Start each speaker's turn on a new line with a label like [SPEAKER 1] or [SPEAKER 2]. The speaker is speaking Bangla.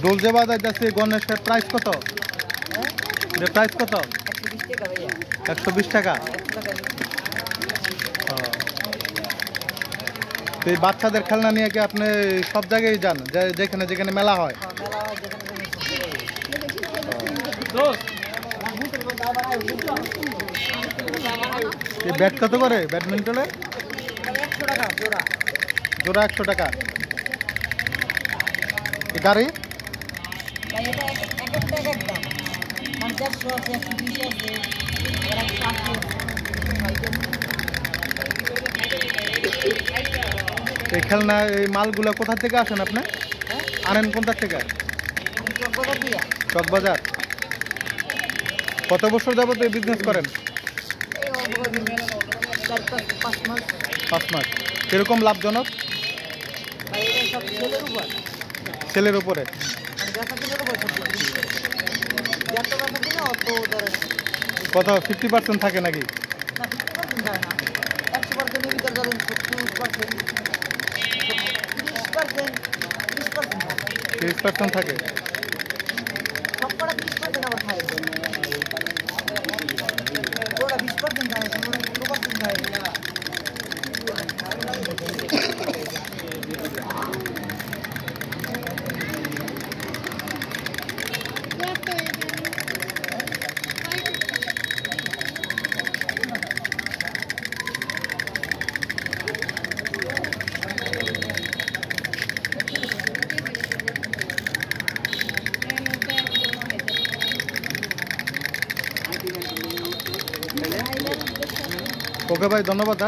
[SPEAKER 1] ডোলজে বাজার যাচ্ছে গণেশের প্রাইস কত? প্রাইস কত? 120 টাকা। এই বাচ্চাদের খেলনা নিয়ে কি আপনি সব জায়গায় যান, যেখানে যেখানে মেলা হয়? ব্যাট কত করে ব্যাডমিন্টনের? জোড়া 100 টাকা। গাড়ি এই খেলনা এই মালগুলো কোথা থেকে আসেন আপনি? আনেন কোনটা থেকে? চকবাজার। কত বছর যাবত এই বিজনেস করেন? 5 মাস। কিরকম লাভজনক? সেলের উপরে। কত 50% থাকে নাকি? 30% থাকে। ওকে ভাই, ধন্যবাদ।